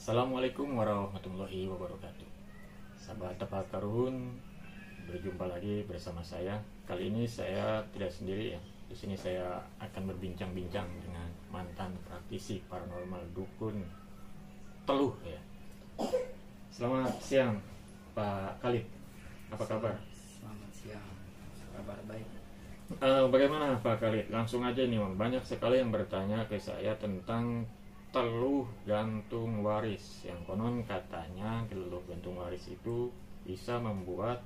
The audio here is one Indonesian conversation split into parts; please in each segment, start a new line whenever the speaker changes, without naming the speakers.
Assalamualaikum warahmatullahi wabarakatuh. Sahabat tepat karun, berjumpa lagi bersama saya. Kali ini saya tidak sendiri ya. Di sini saya akan berbincang-bincang dengan mantan praktisi paranormal dukun Teluh ya. Selamat siang Pak Khalid. Apa kabar?
Selamat siang, kabar baik.
Bagaimana Pak Khalid? Langsung aja nih, banyak sekali yang bertanya ke saya tentang teluh gantung waris, yang konon katanya teluh gantung waris itu bisa membuat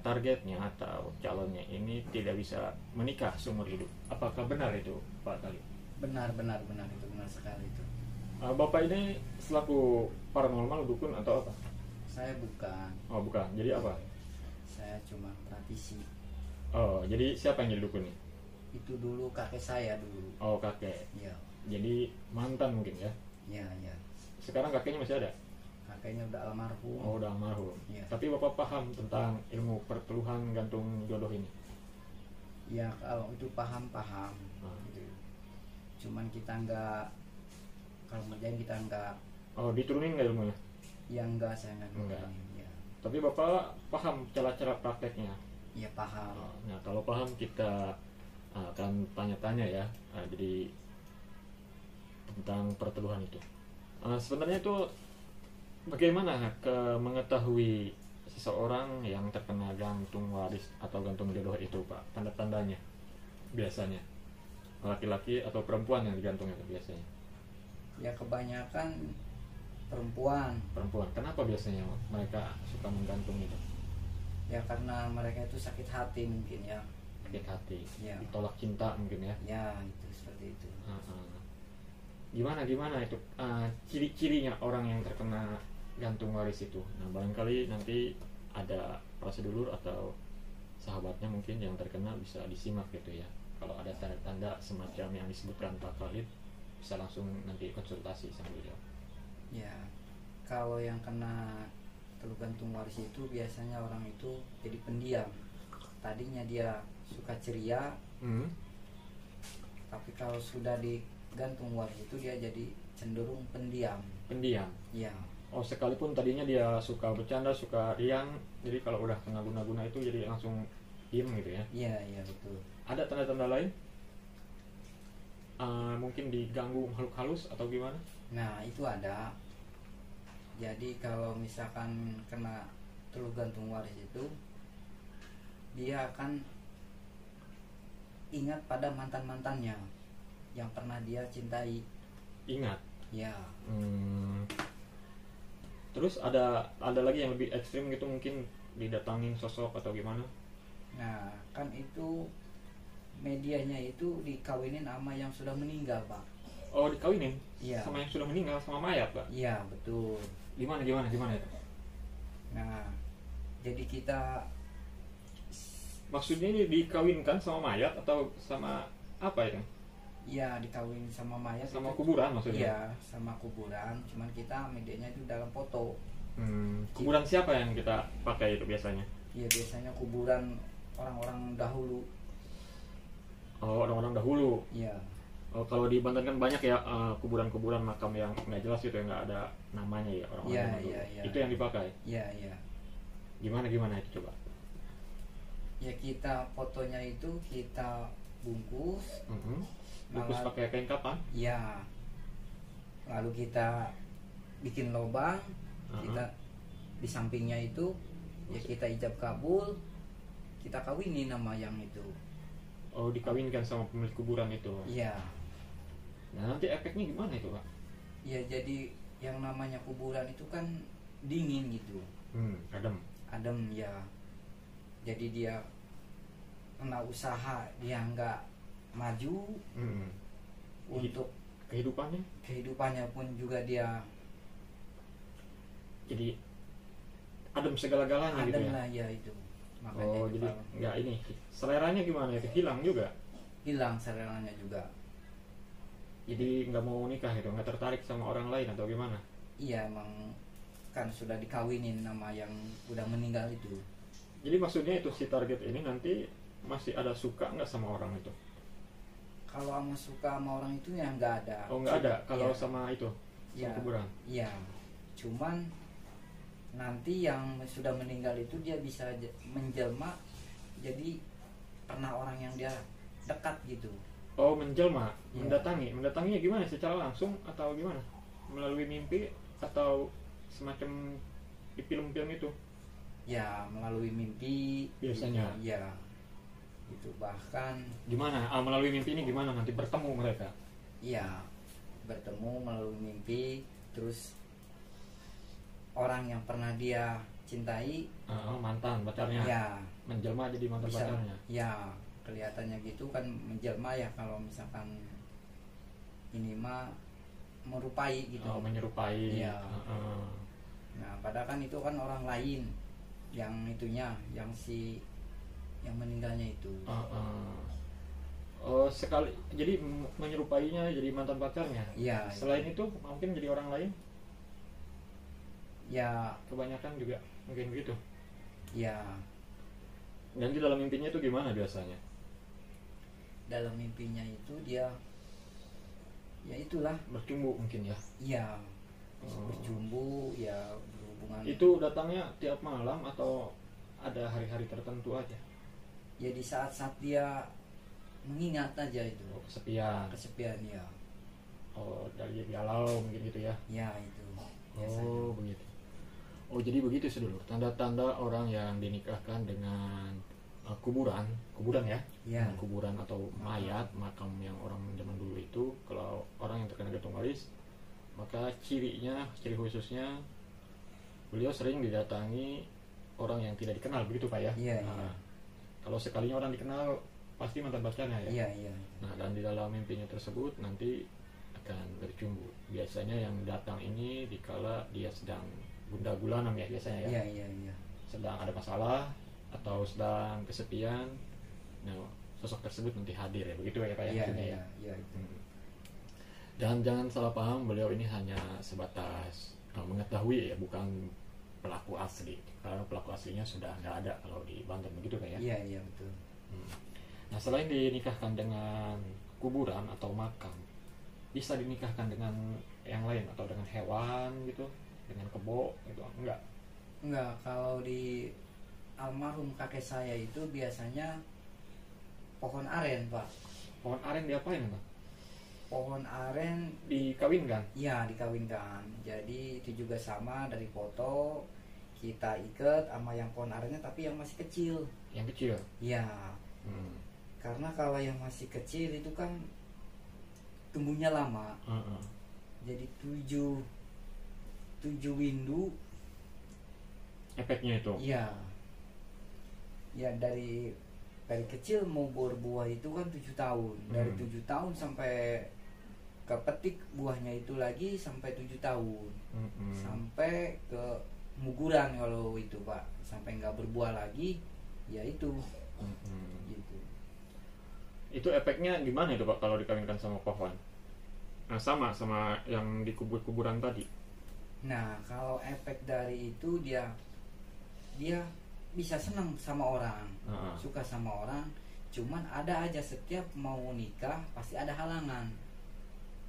targetnya atau calonnya ini tidak bisa menikah seumur hidup. Apakah benar itu Pak Khalid?
Benar itu benar sekali itu.
Bapak ini selaku paranormal dukun atau apa?
Saya bukan.
Oh bukan, jadi apa?
Saya cuma praktisi.
Oh jadi siapa yang jadi dukun nih?
Itu dulu kakek saya dulu.
Oh kakek.
Ya,
Jadi mantan mungkin ya.
ya.
Sekarang kakeknya masih ada?
Kakeknya udah almarhum.
Oh udah almarhum.
Ya.
Tapi bapak paham tentang ilmu perteluhan gantung jodoh ini?
Ya kalau itu paham. Gitu. Cuman kita kalau ngerjain kita nggak.
Oh diturunin nggak ilmunya?
Ya enggak, saya nggak
Enggak.
ngerjain. Ya.
Tapi bapak paham cara-cara prakteknya?
Ya paham.
Nah kalau paham kita akan tanya-tanya ya. Jadi tentang perteluhan itu. Sebenarnya itu bagaimana mengetahui seseorang yang terkena gantung waris atau gantung jodoh itu Pak? Tanda-tandanya biasanya laki-laki atau perempuan yang digantung itu biasanya?
Ya kebanyakan perempuan.
Perempuan. Kenapa biasanya mereka suka menggantung itu?
Ya karena mereka itu sakit hati mungkin ya.
Sakit hati,
Ya.
ditolak cinta mungkin ya.
Ya itu seperti itu.
Gimana itu ciri-cirinya orang yang terkena gantung waris itu? Nah barangkali nanti ada prosedur atau sahabatnya mungkin yang terkena bisa disimak gitu ya. Kalau ada tanda-tanda semacam yang disebutkan Pak Khalid, bisa langsung nanti konsultasi sama beliau.
Ya, kalau yang kena teluh gantung waris itu biasanya orang itu jadi pendiam. Tadinya dia suka ceria, tapi kalau sudah digantung waris itu dia jadi cenderung pendiam.
Pendiam.
Ya,
Oh sekalipun tadinya dia suka bercanda, suka riang, jadi kalau udah kena guna-guna itu jadi langsung diem gitu ya.
iya betul.
Ada tanda-tanda lain? Mungkin diganggu makhluk halus atau gimana?
Nah, itu ada. Jadi kalau misalkan kena teluh gantung waris itu dia akan ingat pada mantan-mantannya yang pernah dia cintai.
Ingat.
Ya,
Terus ada lagi yang lebih ekstrim gitu, mungkin didatangin sosok atau gimana?
nah kan itu medianya itu dikawinin sama yang sudah meninggal, Pak.
Oh dikawinin?
Iya.
Sama yang sudah meninggal, sama mayat Pak?
Iya, betul.
Gimana itu?
Nah, jadi kita
Maksudnya ini dikawinkan sama mayat atau sama apa itu?
ya dikawin sama mayat
Sama
itu.
kuburan maksudnya?
Iya, sama kuburan. Cuman kita medianya itu dalam foto.
Kuburan siapa yang kita pakai itu biasanya?
Iya, biasanya kuburan orang-orang dahulu.
Oh orang-orang dahulu.
Iya.
Oh, kalau di Banten kan banyak ya kuburan-kuburan makam yang nggak jelas gitu, yang nggak ada namanya ya orang-orang dahulu.
Iya.
Itu yang dipakai.
Iya.
Gimana itu coba?
Ya kita fotonya itu kita bungkus.
Bungkus
Lalu-
pakai kain kapan?
Ya. Lalu kita bikin lubang. Kita di sampingnya itu ya kita ijab kabul. Kita kawinin nama yang itu.
Oh dikawinkan sama pemilik kuburan itu.
Iya.
Nah nanti efeknya gimana itu Pak?
Ya jadi yang namanya kuburan itu kan dingin gitu.
Adem.
Adem ya. Jadi dia kena usaha, dia nggak maju untuk
Kehidupannya
kehidupannya pun juga dia
jadi adem segala-galanya gitu
adem
ya.
lah ya itu. Makanya
Oh
itu
jadi
kalau
nggak ini seleranya gimana itu, hilang juga.
hilang seleranya juga.
Jadi nggak mau nikah gitu, nggak tertarik sama orang lain atau gimana?
Iya, emang kan sudah dikawinin nama yang udah meninggal itu.
Jadi maksudnya itu si target ini nanti masih ada suka nggak sama orang itu?
Kalau sama suka sama orang itu ya nggak ada.
Oh nggak ada kalau
Iya.
sama itu
ya,
kuburan.
ya. Cuman nanti yang sudah meninggal itu dia bisa menjelma jadi pernah orang yang dia dekat gitu.
Oh, menjelma,
Ya.
mendatanginya gimana? Secara langsung atau gimana? Melalui mimpi atau semacam di film-film itu?
Ya, melalui mimpi
Biasanya.
gitu, ya. Itu bahkan
Gimana? Melalui mimpi ini gimana nanti bertemu mereka?
ya bertemu melalui mimpi, terus orang yang pernah dia cintai
Mantan pacarnya.
ya
Menjelma jadi mantan
bisa,
pacarnya.
ya kelihatannya gitu kan menjelma ya, kalau misalkan ini mah merupai gitu.
Oh, menyerupai.
Iya. Nah, padahal kan itu kan orang lain yang itunya, yang si yang meninggalnya itu.
Oh, sekali jadi menyerupainya jadi mantan pacarnya.
Iya.
Selain itu mungkin jadi orang lain.
Ya,
Kebanyakan juga mungkin begitu.
ya
Dan di dalam mimpinya itu gimana biasanya?
dalam mimpinya itu dia ya itulah,
Bercumbu mungkin ya.
ya
Oh.
berjumbu, ya berhubungan.
Itu datangnya tiap malam atau ada hari-hari tertentu aja?
Ya di saat-saat dia mengingat aja itu.
Oh, kesepian.
Kesepian ya.
Oh, dari galau mungkin gitu ya.
Ya itu.
Oh, begitu. Oh, jadi begitu sedulur. Tanda-tanda orang yang dinikahkan dengan kuburan ya.
Ya.
Kuburan atau mayat, makam yang orang zaman dulu itu, kalau orang yang terkena gantung waris, maka ciri khususnya beliau sering didatangi orang yang tidak dikenal, begitu Pak ya?
Iya,
Nah,
iya.
kalau sekalinya orang dikenal pasti mantan pacarnya ya.
Iya, iya.
Nah, dan di dalam mimpinya tersebut nanti akan bercumbu. Biasanya yang datang ini dikala dia sedang gundah gulana ya biasanya ya.
Iya, iya, iya.
Sedang ada masalah atau sedang kesepian. Nah, sosok tersebut nanti hadir ya, begitu ya Pak ya?
Iya,
Maksudnya
iya,
ya.
iya itu.
Dan jangan salah paham, beliau ini hanya sebatas mengetahui ya, bukan pelaku asli. Karena pelaku aslinya sudah nggak ada kalau di Banten, begitu Pak ya?
Iya, iya betul.
Nah, selain dinikahkan dengan kuburan atau makam, bisa dinikahkan dengan yang lain atau dengan hewan gitu, dengan kebo gitu, enggak?
Enggak, kalau di almarhum kakek saya itu biasanya pohon aren, Pak.
Pohon aren diapain Pak?
Pohon aren
Dikawinkan?
ya dikawinkan. Jadi itu juga sama, dari foto kita ikat sama yang pohon arennya tapi yang masih kecil.
Yang kecil?
Ya,
Hmm.
karena kalau yang masih kecil itu kan tumbuhnya lama. Jadi tujuh windu.
Efeknya itu?
Iya. Ya dari kecil mau berbuah itu kan 7 tahun. Dari 7 tahun sampai kepetik buahnya itu lagi sampai 7 tahun. Sampai ke muguran kalau itu Pak. Sampai nggak berbuah lagi, ya itu. Gitu.
Itu efeknya gimana itu Pak kalau dikawinkan sama pohon? Nah, sama yang di kuburan tadi.
Nah, kalau efek dari itu dia bisa senang sama orang, suka sama orang, cuman ada aja setiap mau nikah pasti ada halangan.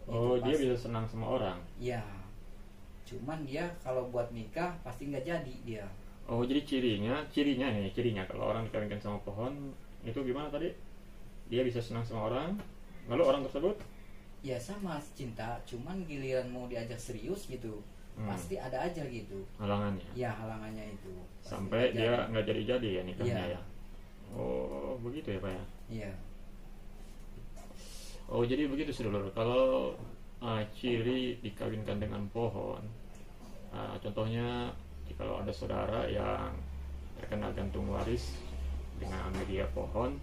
Oh,
Itu
dia
pasti.
bisa senang sama orang.
Ya, cuman dia kalau buat nikah pasti nggak jadi dia.
Oh, jadi cirinya kalau orang dikawinkan sama pohon itu gimana tadi? Dia bisa senang sama orang, lalu orang tersebut
Ya sama cinta, cuman giliran mau diajak serius gitu, pasti ada aja gitu.
halangannya.
Ya halangannya itu. Pasti
Sampai
nggak
dia
jadi.
nggak jadi ya nikahnya
Iya.
ya. Oh, begitu ya Pak ya.
Iya.
Oh, jadi begitu sedulur. Kalau ciri dikawinkan dengan pohon, contohnya kalau ada saudara yang terkena gantung waris dengan media pohon,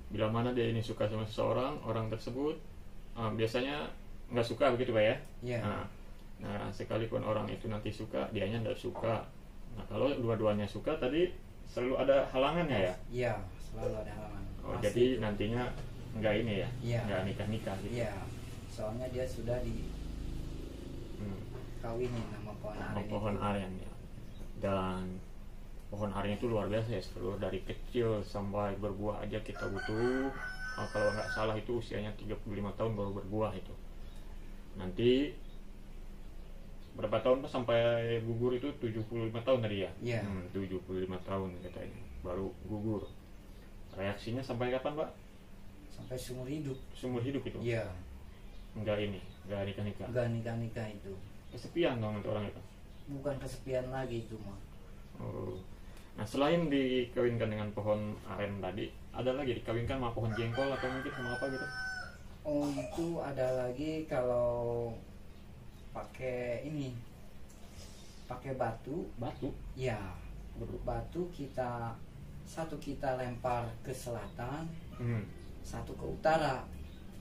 bila mana dia ini suka sama seseorang, orang tersebut biasanya nggak suka, begitu Pak ya.
Iya.
Nah, sekalipun orang itu nanti suka, dianya nggak suka. Nah, kalau dua-duanya suka tadi selalu ada halangannya ya.
Iya, selalu ada halangan.
Oh,
Pasti
jadi
itu.
nantinya nggak ini ya,
Iya.
nggak nikah gitu.
Iya, soalnya dia sudah dikawinin sama pohon aren.
Pohon
itu.
aren ya. Dan pohon aren itu luar biasa ya, seluruh dari kecil sampai berbuah aja kita butuh kalau nggak salah itu usianya 35 tahun baru berbuah itu. Nanti berapa tahun Pak sampai gugur itu 75 tahun tadi ya?
Iya.
75 tahun katanya baru gugur. Reaksinya sampai kapan Pak?
Sampai seumur hidup.
Seumur hidup itu?
Iya.
Enggak nikah-nikah.
Enggak nikah-nikah itu.
Kesepian dong untuk orang itu.
Bukan kesepian lagi itu mah.
Oh. Nah selain dikawinkan dengan pohon aren tadi, ada lagi dikawinkan sama pohon jengkol atau mungkin sama apa gitu?
Oh itu ada lagi kalau pakai ini, pakai batu.
Batu?
Ya, batu satu kita lempar ke selatan, satu ke utara.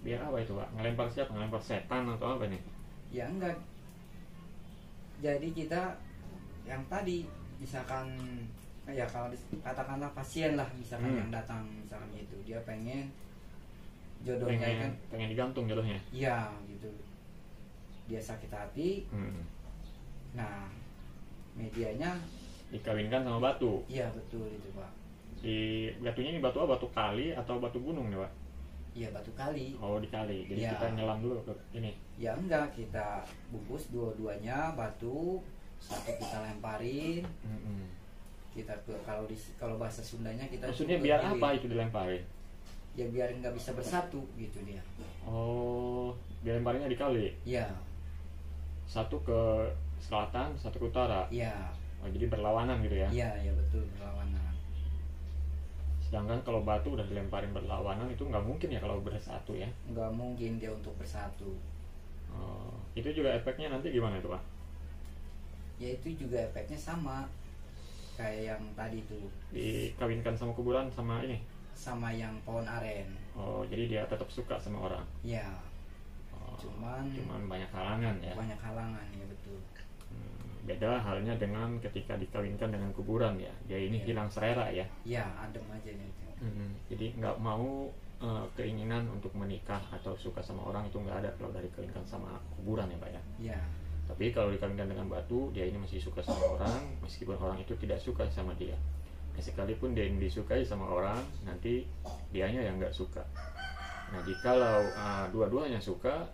Biar apa itu Pak? Ngelempar siapa? Ngelempar setan atau apa nih?
Ya enggak. Jadi kita yang tadi misalkan ya kalau katakanlah pasien lah misalkan yang datang misalkan itu dia pengen jodohnya
pengen digantung jodohnya.
Iya gitu. Dia sakit hati. Nah, medianya
dikawinkan sama batu.
Iya betul itu Pak.
Di batunya ini batu apa? Batu kali atau batu gunung nih Pak?
Iya batu kali.
Oh di kali. Jadi
ya.
kita nyelam dulu ke ini.
Ya enggak, kita bungkus dua-duanya batu, satu kita lemparin. Kita kalau bahasa Sundanya kita
maksudnya biar apa itu dilemparin?
Ya biar nggak bisa bersatu gitu dia.
Oh, dilemparinnya di kali?
Iya.
Satu ke selatan, satu ke utara?
Iya.
Oh, jadi berlawanan gitu ya?
Iya, ya betul, berlawanan.
Sedangkan kalau batu udah dilemparin berlawanan itu nggak mungkin ya kalau bersatu ya?
Nggak mungkin dia untuk bersatu.
Oh, itu juga efeknya nanti gimana itu Pak?
Ya itu juga efeknya sama kayak yang tadi tuh.
Dikawinkan sama kuburan sama ini?
Sama yang pohon aren.
Oh, jadi dia tetap suka sama orang?
Ya.
Oh,
cuman
banyak halangan ya?
Banyak halangan ya betul.
Beda halnya dengan ketika dikawinkan dengan kuburan ya. Dia ini hilang selera ya?
Ya, adem aja nih.
Jadi nggak mau keinginan untuk menikah atau suka sama orang itu nggak ada kalau dari dikawinkan sama kuburan ya Pak ya?
Ya.
Tapi kalau dikawinkan dengan batu, dia ini masih suka sama orang meskipun orang itu tidak suka sama dia. Ya, sekalipun dia yang disukai sama orang, nanti dianya yang nggak suka. Nah jikalau dua-duanya suka,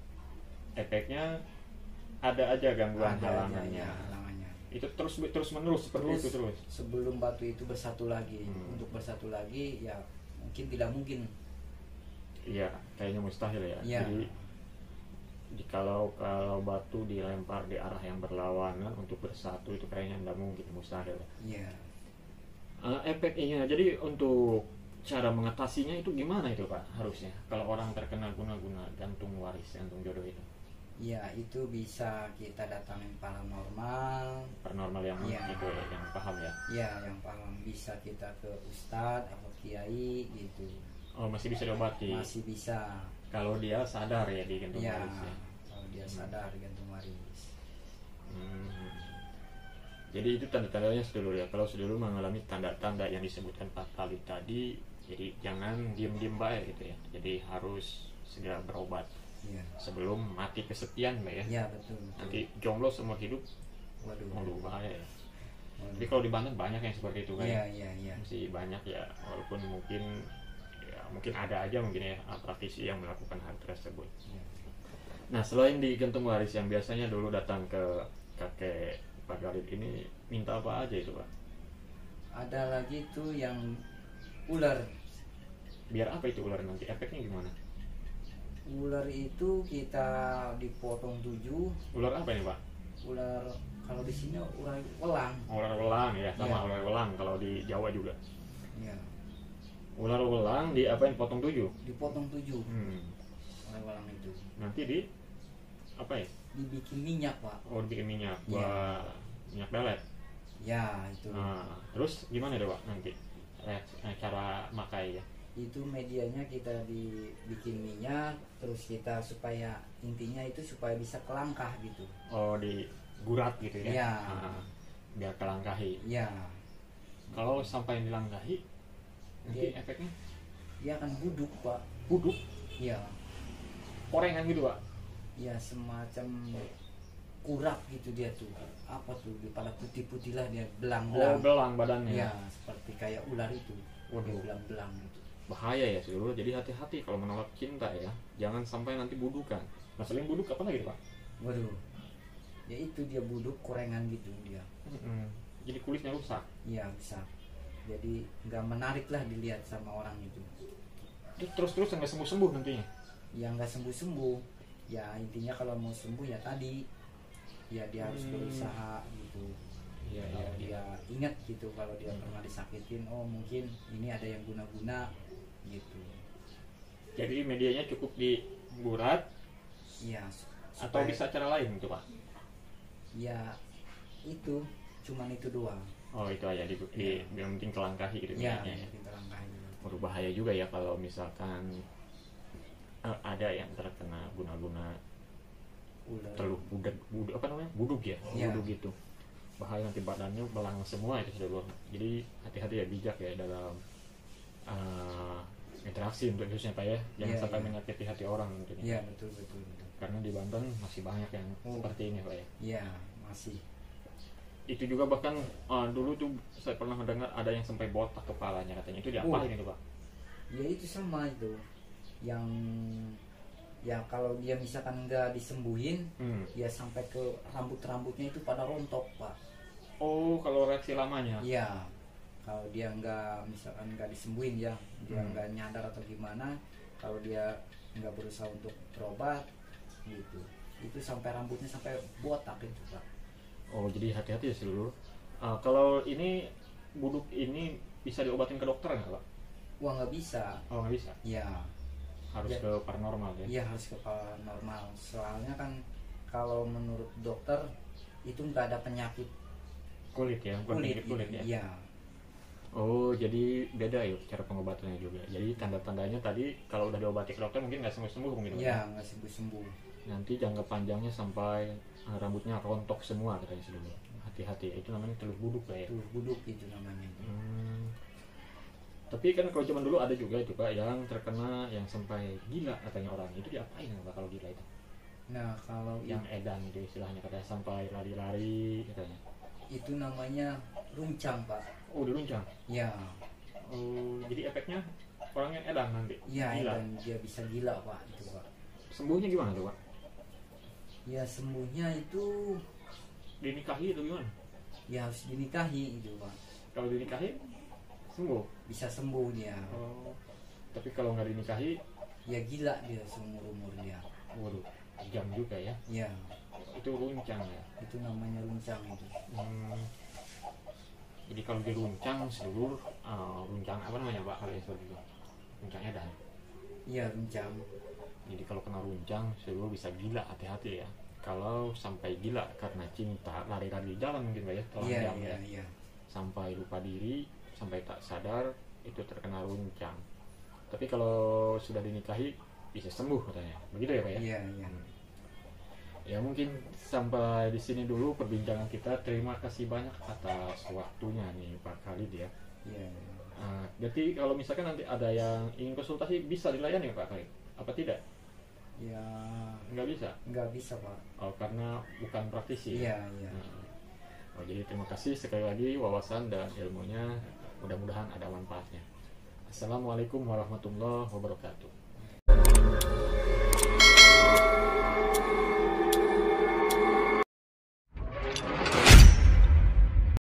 efeknya ada aja gangguan halangannya. Itu terus menerus seperti itu terus.
Sebelum batu itu bersatu lagi, untuk bersatu lagi ya mungkin tidak mungkin.
Iya, kayaknya mustahil ya. Jadi kalau batu dilempar di arah yang berlawanan untuk bersatu itu kayaknya tidak mungkin, mustahil.
Iya.
Efeknya jadi untuk cara mengatasinya itu gimana itu Pak harusnya kalau orang terkena guna-guna gantung waris, gantung jodoh itu?
Ya itu bisa kita datangin paranormal yang
itu yang paham ya?
Ya yang paham, bisa kita ke ustadz atau kiai gitu.
Oh masih bisa diobati?
Masih bisa.
Kalau dia sadar ya di gantung waris ya?
Kalau dia sadar di gantung waris.
Jadi itu tanda-tandanya sedulur ya. Kalau sedulur mengalami tanda-tanda yang disebutkan Pak Khalid tadi, jadi jangan diem-diem baik gitu ya. Jadi harus segera berobat sebelum mati kesepian Mbak ya.
Iya betul.
Nanti jomblo seumur hidup. Waduh bahaya ya. Jadi kalau di Banten banyak yang seperti itu kan?
Iya.
Masih banyak ya, walaupun mungkin ada aja mungkin ya praktisi yang melakukan hal tersebut. Nah selain di gantung waris yang biasanya dulu datang ke kakek Pak Khalid ini minta apa aja itu Pak?
Ada lagi tuh yang ular.
Biar apa itu ular nanti? Efeknya gimana?
Ular itu kita dipotong 7.
Ular apa ini Pak?
Ular kalau di sini ular welang.
Ular welang ya, sama ular welang kalau di Jawa juga.
Iya.
Ular welang diapain? Potong 7?
Dipotong 7. Ular welang itu.
Nanti di apa ya?
Dibikin minyak Pak.
Oh dibikin minyak, buat minyak belet.
Ya itu.
Nah, terus gimana deh Pak nanti cara makai ya?
Itu medianya kita dibikin minyak, terus kita supaya intinya itu supaya bisa kelangkah gitu.
Oh digurat gitu ya?
Iya.
Biar kelangkahi.
Iya.
Kalau sampai dilangkahi, nanti efeknya?
Dia akan buduk Pak.
Buduk?
Iya.
Korengan gitu Pak?
Ya semacam kurap gitu dia tuh. Apa tuh, pada putih-putih lah dia, belang-belang.
Oh belang badannya?
Ya seperti kayak ular itu.
Waduh.
Belang-belang itu.
Bahaya ya seluruh, jadi hati-hati kalau menolak cinta ya. Jangan sampai nanti budukan. Nah selain buduk apa lagi Pak?
Waduh. Ya itu dia buduk korengan gitu dia.
Jadi kulitnya rusak.
Iya bisa. Jadi nggak menarik lah dilihat sama orang itu.
Terus nggak sembuh nantinya.
Ya nggak sembuh. Ya intinya kalau mau sembuh ya tadi, ya dia harus berusaha gitu. Kalau dia ingat gitu, kalau dia pernah disakitin, oh mungkin ini ada yang guna-guna gitu.
Jadi medianya cukup diburat.
Iya.
Atau bisa cara lain tuh Pak?
Ya itu, cuman itu doang.
Oh itu aja yang penting kelangkahi gitu.
Ya,
medianya.
kelangkahi.
Berbahaya juga ya kalau misalkan ada yang terkena guna-guna terlalu buduk ya. Buduk gitu. Bahaya, nanti badannya belang semua itu sudah luar. Jadi hati-hati ya, bijak ya dalam interaksi untuk khususnya Pak ya, jangan sampai menyakiti hati orang mungkin.
Iya betul.
Karena di Banten masih banyak yang seperti ini Pak ya.
Iya masih.
Itu juga bahkan dulu tuh saya pernah mendengar ada yang sampai botak kepalanya katanya, itu diapain itu Pak?
Ya itu sama itu, yang ya kalau dia misalkan nggak disembuhin, ya sampai ke rambutnya itu pada rontok Pak.
Oh kalau reaksi lamanya?
Iya, kalau dia misalkan nggak disembuhin ya, dia nggak nyadar atau gimana, kalau dia nggak berusaha untuk berobat gitu, itu sampai rambutnya sampai botak itu Pak.
Oh jadi hati-hati ya seluruh. Kalau ini buduk ini bisa diobatin ke dokter nggak Pak?
Wah nggak bisa.
Oh nggak bisa?
Ya
harus ke paranormal ya?
Iya harus ke paranormal, soalnya kan kalau menurut dokter itu nggak ada penyakit
kulit ya, penyakit kulit ya?
Iya.
Oh jadi beda ya cara pengobatannya juga. Jadi tanda-tandanya tadi kalau udah diobati ke dokter mungkin nggak sembuh mungkin.
Iya nggak sembuh.
Nanti jangka panjangnya sampai rambutnya rontok semua katanya sebelumnya. Hati-hati, itu namanya telur buduk lah ya.
Telur buduk itu namanya.
Tapi kan kalau zaman dulu ada juga itu Pak yang terkena yang sampai gila katanya orang, itu diapain Pak kalau gila itu?
Nah kalau
yang edan itu istilahnya katanya sampai lari-lari katanya.
Itu namanya runcang Pak.
Oh diruncang?
Ya.
Oh jadi efeknya orang yang edan nanti?
Iya edan, dia bisa gila Pak itu Pak.
Sembuhnya gimana tuh Pak?
Ya sembuhnya itu
dinikahi atau gimana?
Ya harus dinikahi itu Pak.
Kalau dinikahi sembuh?
Bisa sembuh dia.
Oh, tapi kalau nggak dinikahi?
Ya gila dia seumur umur dia.
Waduh, jam juga ya?
Ya.
Itu runcang ya?
Itu namanya runcang itu.
Jadi kalau diruncang seluruh runcang apa namanya Pak kalau seperti itu? Runcang edan? Iya
runcang.
Jadi kalau kena runcang seluruh bisa gila, hati-hati ya. Kalau sampai gila karena cinta, lari-lari di jalan mungkin Pak ya?
Iya.
Sampai lupa diri, sampai tak sadar, itu terkena runcang. Tapi kalau sudah dinikahi bisa sembuh katanya. Begitu ya Pak ya?
Iya.
Ya mungkin sampai di sini dulu perbincangan kita. Terima kasih banyak atas waktunya nih Pak Khalid ya.
Iya.
Jadi kalau misalkan nanti ada yang ingin konsultasi bisa dilayani Pak Khalid? Apa tidak?
Ya.
Nggak bisa?
Nggak bisa Pak.
Oh karena bukan praktisi.
Iya.
Oh jadi terima kasih sekali lagi wawasan dan ilmunya. Mudah-mudahan ada manfaatnya. Assalamualaikum warahmatullahi wabarakatuh.